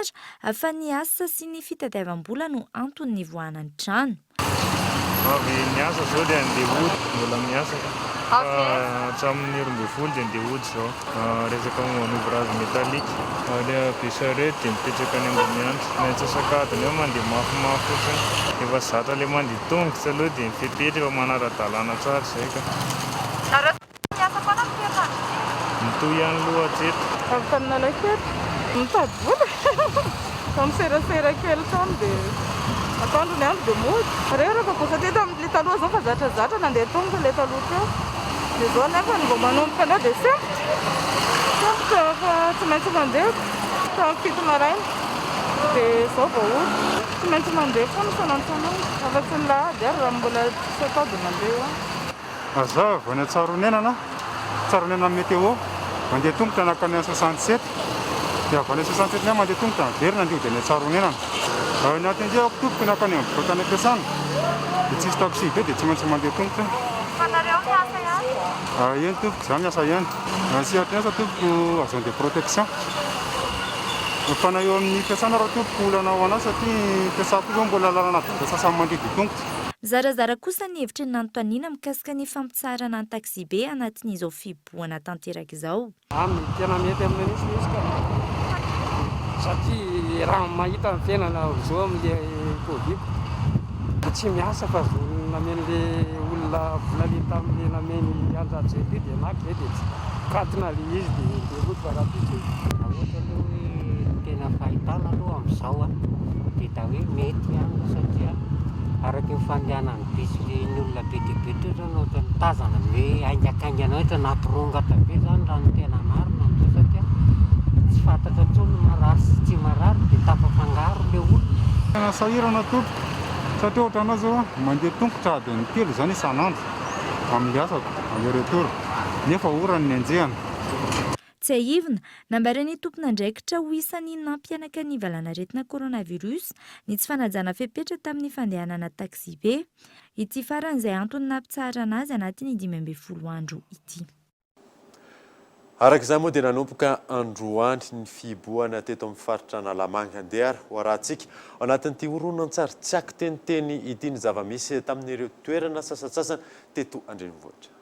fa ny asa sy ny fitadiavam-bola no antony nivoahana ny trano. Avy niasa zao dia andeha hody, mbola miasa hatramin'ny 12 dia andeha hody zao. Resaka ouvrage métallique, le pêcherette dia mipetraka any ambony andro. Maintsy asakadiny eo mandeha mafimafy fotsiny. Efa zatra ilay mandeha tongotra aloha dia mifepetra efa manara-dalàna tsara izay ka. Miasa foana amin'ny toerana? Mitohy ihany loha hatreto. Avy tamin'Anakely, mitady vola. Miserasera kely trano dia atoandro ny andro dia mody. Rehefa kosa teto amin'ilay taloha zao fa zatrazatra nandeha tongotra ilay taloha teo. Dia zao nefa ny vao manomboka anao dia sempotra fa tsy maintsy mandeha tamin'ny 7 maraina. Dia zao vao ody. Tsy maintsy mandeha foana sanandrosanandro. Afa-tsy ny lahady ary raha mbola tsy atao dia mandeha. Mazava ny Tsaronenana, Tsaronenana météo, mandeha tongotra nakany 67. Dia avy any 67 ny mandeha tongotra verina andio dia ny Tsaronenana. Ny atendria ako tompoko nakany amin'ny botany ampiasana. Dia tsisy taxi be dia tsy maintsy mandeha tongotra. Fanareo miasa ihany? Eny tompoko za miasa ihany. Siatra miasa tompoko agent de protection. Fana eo amin'ny fiasana raha tompoko olana ho anazy satria fiasako io mbola lalana dia sasany mandidy tongotra. Zarazara kosa ny hevitry ny nanontaniana mikasika ny fampitsarana ny taxi be anatin'izao fiboahana tanteraka izao. Tena mety amin'ny nisy ka satria raha mahita ny fiainana zao amin'ilay Covid dia tsy miasa fa namen'ilay olona volalay tamin'ilay nameny andrajely dia naky dia katina ilay izy dia roty varapitra. Ohatra hoe tena fahitana aloha amin'izao dia da hoe mety ihany satria araka ny fandehanany bisy ny olona be dia be toetra no ohatra ny tazana hoe aingakaingana ohatra natorongatra be zany raha ny tena marina amin'izao satria tsy fantatra intsony marary sy tsy marary dia tapafangaro ilay olona. Tena sahirana tompoko satria ohatra anao zao mandeha tongotra adiny 3 zany isan'andro amin'ny asako amin'ny retour nefa orany ny anjehana. Tsy aivina, nambarany tompon'andraikitra ho isan'ny nampianaka ny valanaretina coronavirus ny tsy fanajana fepetra tamin'ny fandehanana taxi be. Ity faran'izay antony nampitsarana azy anatin'ny 12 andro ity. Arak'izay moa dia nanomboka androany ny fiboahana teto amin'ny faritra Analamanga andeha ho arahantsika ao anatin'ity horonan-tsary tsy akiteniteny ity ny zava-misy tamin'ireo toerana sasatsasana teto andrenivohitra.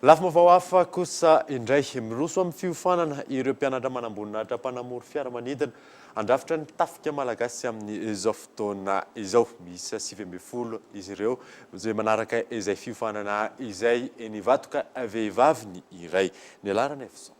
Lafim-baovao hafa kosa indray miroso amin'ny fiofanana ireo mpianatra manamboninahitra mpanamory fiaramanidina andrafitra ny tafika malagasy amin'izao fotoana izao. Misy 20 izy ireo izay manaraka izay fiofanana izay nivatoka vehivavy ny iray. Ny alarana efison.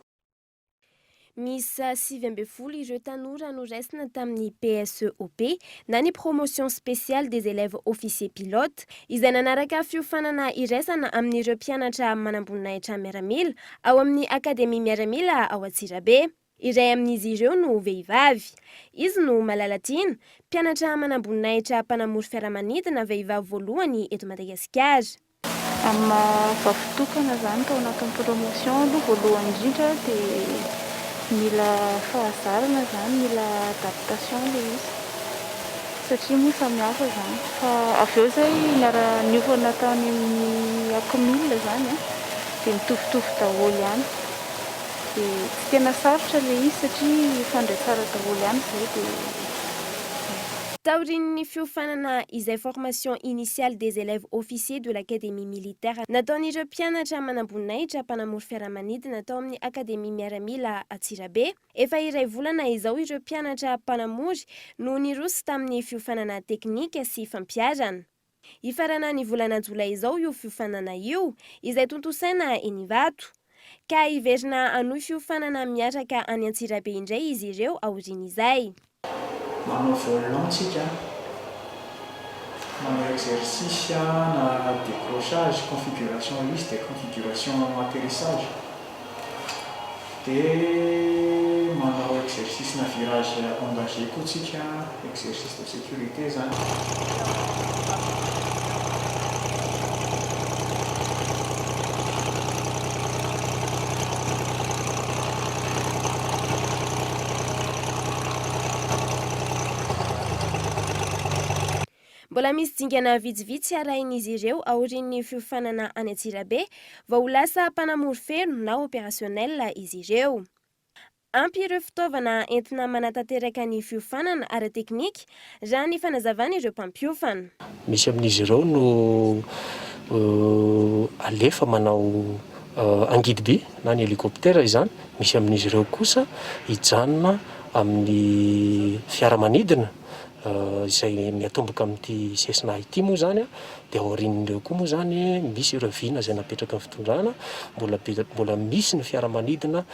misy 7 ireo tanora noraisina tamin'ny PSEOP na ny promotion spéciale des élèves officiers pilotes izay nanaraka fiofanana iraisana amin'ireo mpianatra manamboninaitra miaramila ao amin'ny akademia miaramila ao Antsirabe. Iray amin'izy ireo no vehivavy. Izy no malalatiana, mpianatra manamboninaitra mpanamory fiaramanidina vehivavy voalohany eto Madagasikara. Amin'ny vavitokana zany tao anatin'ny promotion aloha voalohany indrindra dia mila fahazarana zany, mila adaptation ilay izy satria moa samihafa zany. Fa avy eo zay niofana tany amin'ny akomila zany dia mitovitovy daholo ihany. Dia tsy tena sarotra ilay izy satria fandray tsara daholo ihany zay dia taorian'ny fiofanana izay formation initiale des élèves officiers de l'académie militaire nataon'ireo mpianatra manamboninaitra mpanamory fiaramanidina tao amin'ny akademia miaramila Antsirabe. Efa iray volana izao ireo mpianatra mpanamory no nirosy tamin'ny fiofanana teknika sy fampiarana. Ifarana ny volana Jolay izao io fiofanana io izay tontosaina eny Ivato. Ka iverina anohy fiofanana miaraka any Antsirabe indray izy ireo aorian'izay. Manao volant tsika, manao exercice na décrochage, configuration lisse de configuration atterrissage. Dia manao exercice na virage engagé koa tsika, exercice de sécurité zany. Mbola misy dingana vitsivitsy arahin'izy ireo aorian'ny fiofanana any Antsirabe vao ho lasa mpanamory feno na opérationnel izy ireo. Ampy ireo fitaovana entina manatanteraka ny fiofanana ara-teknika raha ny fanazavana ireo mpampiofana. Misy amin'izy ireo no alefa manao angidy be na ny hélicoptère izany, misy amin'izy ireo kosa hijanona amin'ny fiaramanidina izay miatomboka amin'ity Cessna ity moa zany dia aorian'ireo koa moa zany misy ireo vina izay napetraka amin'ny fitondrana, mbola misy ny fiaramanidina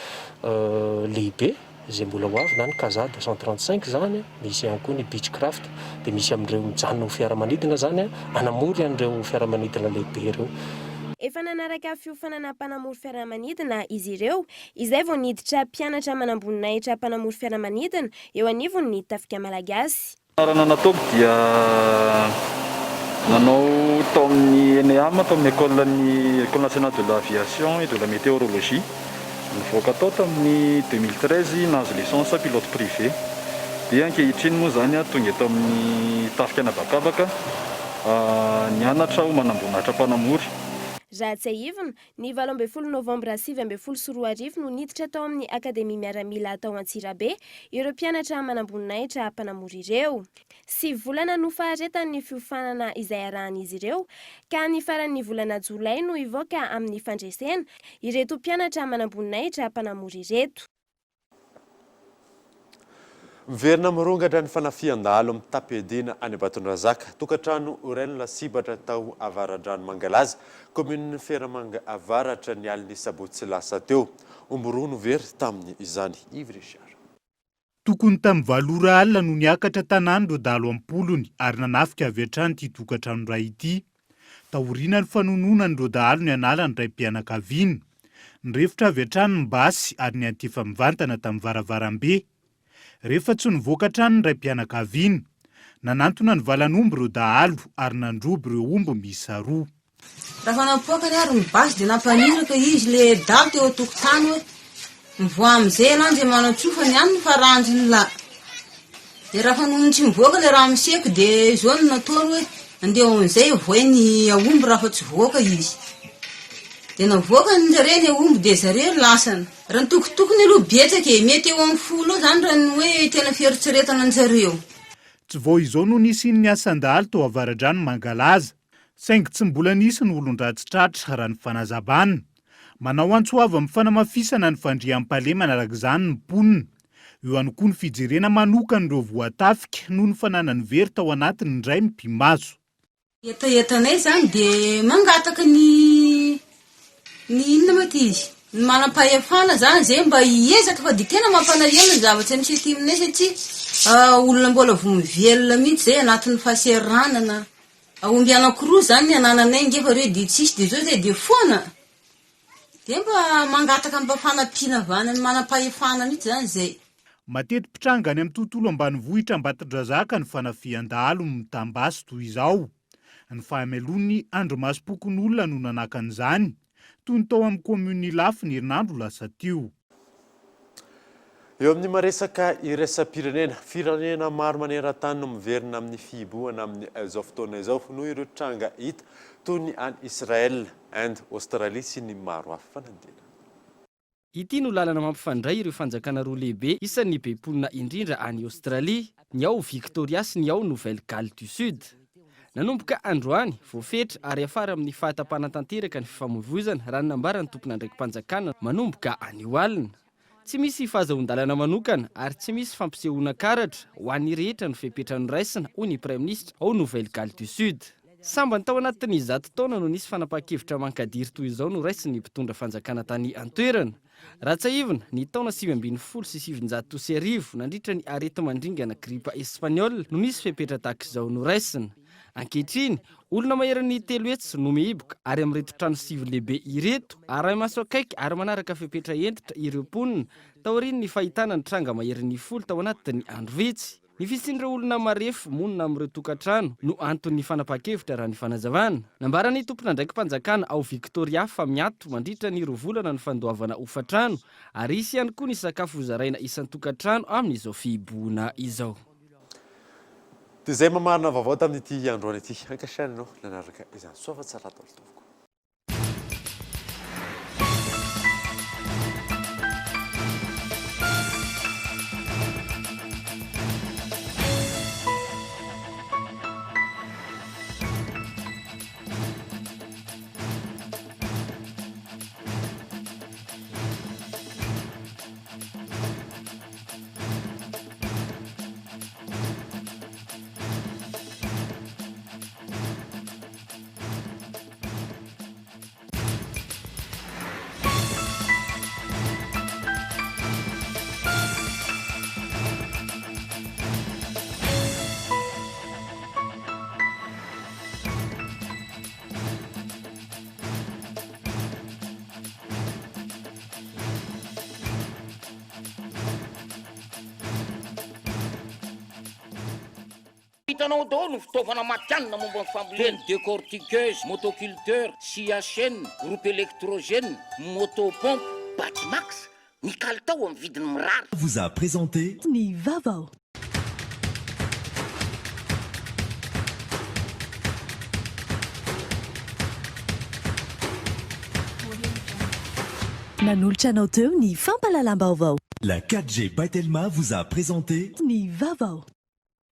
lehibe izay mbola ho avy na ny Kaza 235 zany, misy ihany koa ny Beechcraft, dia misy amin'ireo mijanona ho fiaramanidina zany anamory an'ireo fiaramanidina lehibe ireo. Efa nanaraka fiofanana mpanamory fiaramanidina izy ireo izay vao niditra mpianatra manamboninaitra mpanamory fiaramanidina eo anivon'ny tafika malagasy. Raha nataoko dia nanao tao amin'ny ENEAM, tao amin'ny École nationale de l'aviation et de la météorologie. Nivoaka tao tamin'ny 2013 nahazo licence pilote privé. Dia ankehitriny moa zany tonga tao amin'ny tafika anabakabaka nianatra ho manamboninaitra mpanamory. Raha tsy ahivina, ny 12 novambra 2024 no niditra tao amin'ny akademia miaramila tao Antsirabe ireo mpianatra manamboninaitra mpanamory ireo. 7 volana no faharetan'ny fiofanana izay arahan'izy ireo ka ny faran'ny volana Jolay no ivoaka amin'ny fandresena ireto mpianatra manamboninaitra mpanamory ireto. Miverina mirongatra ny fanafian-dalo amin'ny Tapedina any Ambatondrazaka, tokantrano Oren Lasibatra tao Avaran-drano Mangalaza, commune Feramanga avaratra ny aliny Sabotsy lasa teo. Omborono very tamin'ny izany Yves Richard. Tokony tamin'ny 7 alina no niakatra tanàny dalo ampolony ary nanafika avy hatrany ity tokantrano iray ity. Taoriana ny fanononany dalo ny analany ray mpianakaviana. Nirefitra avy hatrany ny basy ary ny antifa mivantana tamin'ny varavarambe. Rehefa tsy nivoaka hatrany ny ray mpianakaviana, nanantona ny valanomby ireo dahalo ary nandroby ireo omby miisa 2. Raha nampokany ary ny basy dia nampaniraka izy le dalo teo an-tokotany hoe mivoa amin'izay ananjy manao tsofany ihany ny faranjy ny la. Dia raha noho tsy mivoaka le raha miseko dia izao no nataony hoe andeha amin'izay voay ny aomby raha fa tsy voaka izy. Dia navoaka ny zareny aomby dia zareo lasana. Raha ny tokotokony aloha betsaka mety eo amin'ny 10 zany raha ny hoe tena fieritseretana ny zareo. Tsy vao izao no nisy ny asan-dalo tao Avaran-drano Mangalaza, saingy tsy mbola nisy ny olon-dratsitratra raha ny fanazabana. Manao antsoava amin'ny fanamafisana ny fandriam-pahalemana arak'izany ny mponina. Eo ihany koa ny fijerena manokana ireo voatafika noho ny fananany very tao anatiny indray mpimaso. Etanetanay zany dia mangataka ny inona mety izy. ny manam-pahefana zany zay mba hiezaka fa de tena mampanahelo ny zavatra misy aty aminay satria olona mbola vo mivelona mihitsy zay anatin'ny fahaseranana aomby anankiroa zany ny anananay ngefa reo de tsisy de zao zay de foana de mba mangataka am'mpafanampiana vana ny manam-pahefana mihitsy zany zay. Mateti-pitranga any amin'ny tontolo ambanivohitra Ambatondrazaka ny fanafian-dalo mitambasy toy izao. Ny fahamelony Andro Masipokon'olona no nanakan'izany. Toy ny tao amin'ny komini Lafy ny herinandro lasa tio. Eo amin'ny maresaka iraisam-pirenena, firenena maro maneran-tany no miverina amin'ny fihibohana amin'ny izao fotoana izao noho ireo tranga hita toy ny any Israel, Inde, Australie sy ny maro hafa fanadina. Ity no lalana mampifandray ireo fanjakana roa lehibe isan'ny be mponina indrindra any Australie, ny ao Victoria sy ny ao Nouvelle-Galles du Sud. Nanomboka androany, voafetra ary afara amin'ny fahatapanan-tanteraka ny fifamoivoizana raha nambarany tompona ndraiky mpanjakana manomboka anio alina. Tsy misy fahazahon-dalana manokana ary tsy misy fampisehoana karatra ho an'ny rehetra ny fepetra noraisina hoy ny Prime Ministre ao Nouvelle-Galles du Sud. Samba ny tao anatin'ny 10 taona no nisy fanapakevitra mankadiry toy izao noraisiny ny mpitondra fanjakana tany an-toerana. Ratsaivina ny taona 2010 sy 790 nandritra ny arety mandringana gripa Espanyol no nisy fepetra tahak'izao noraisina. Ankehitriny, olona maheran'ny 3 hetsy no mihiboka ary amin'ireto trano sivy lehibe ireto ary maso akaiky ary manaraka fepetra entitra ireo mponina taorian'ny fahitana ny tranga maheran'ny 10 tao anatin'ny andro vitsy. Ny fisian'ireo olona marefo monina amin'ireo tokantrano no anton'ny fanapakevitra raha ny fanazavana. Nambarany tompona ndraiky mpanjakana ao Victoria fa miato mandritra ny 2 volana ny fandoavana hofatrano ary isy ihany koa ny sakafo hozaraina isan'ny tokantrano amin'izao fihibohana izao. Dia izay mamarina vaovao tamin'ity androany ity. Ankasianao nanaraka izany soava tsara toltovoko. Hitanao daholo ny fitaovana matianina momba ny fambolena, décortiqueuse, motoculteur, scie à chaîne, groupe électrogène, motopompe, Batimax, ny kalitao amin'ny vidiny mirary. Vous a présenté Ny vaovao. Nanolotra anao teo ny fampalalam-baovao. La 4G by Telma vous a présenté Ny vaovao.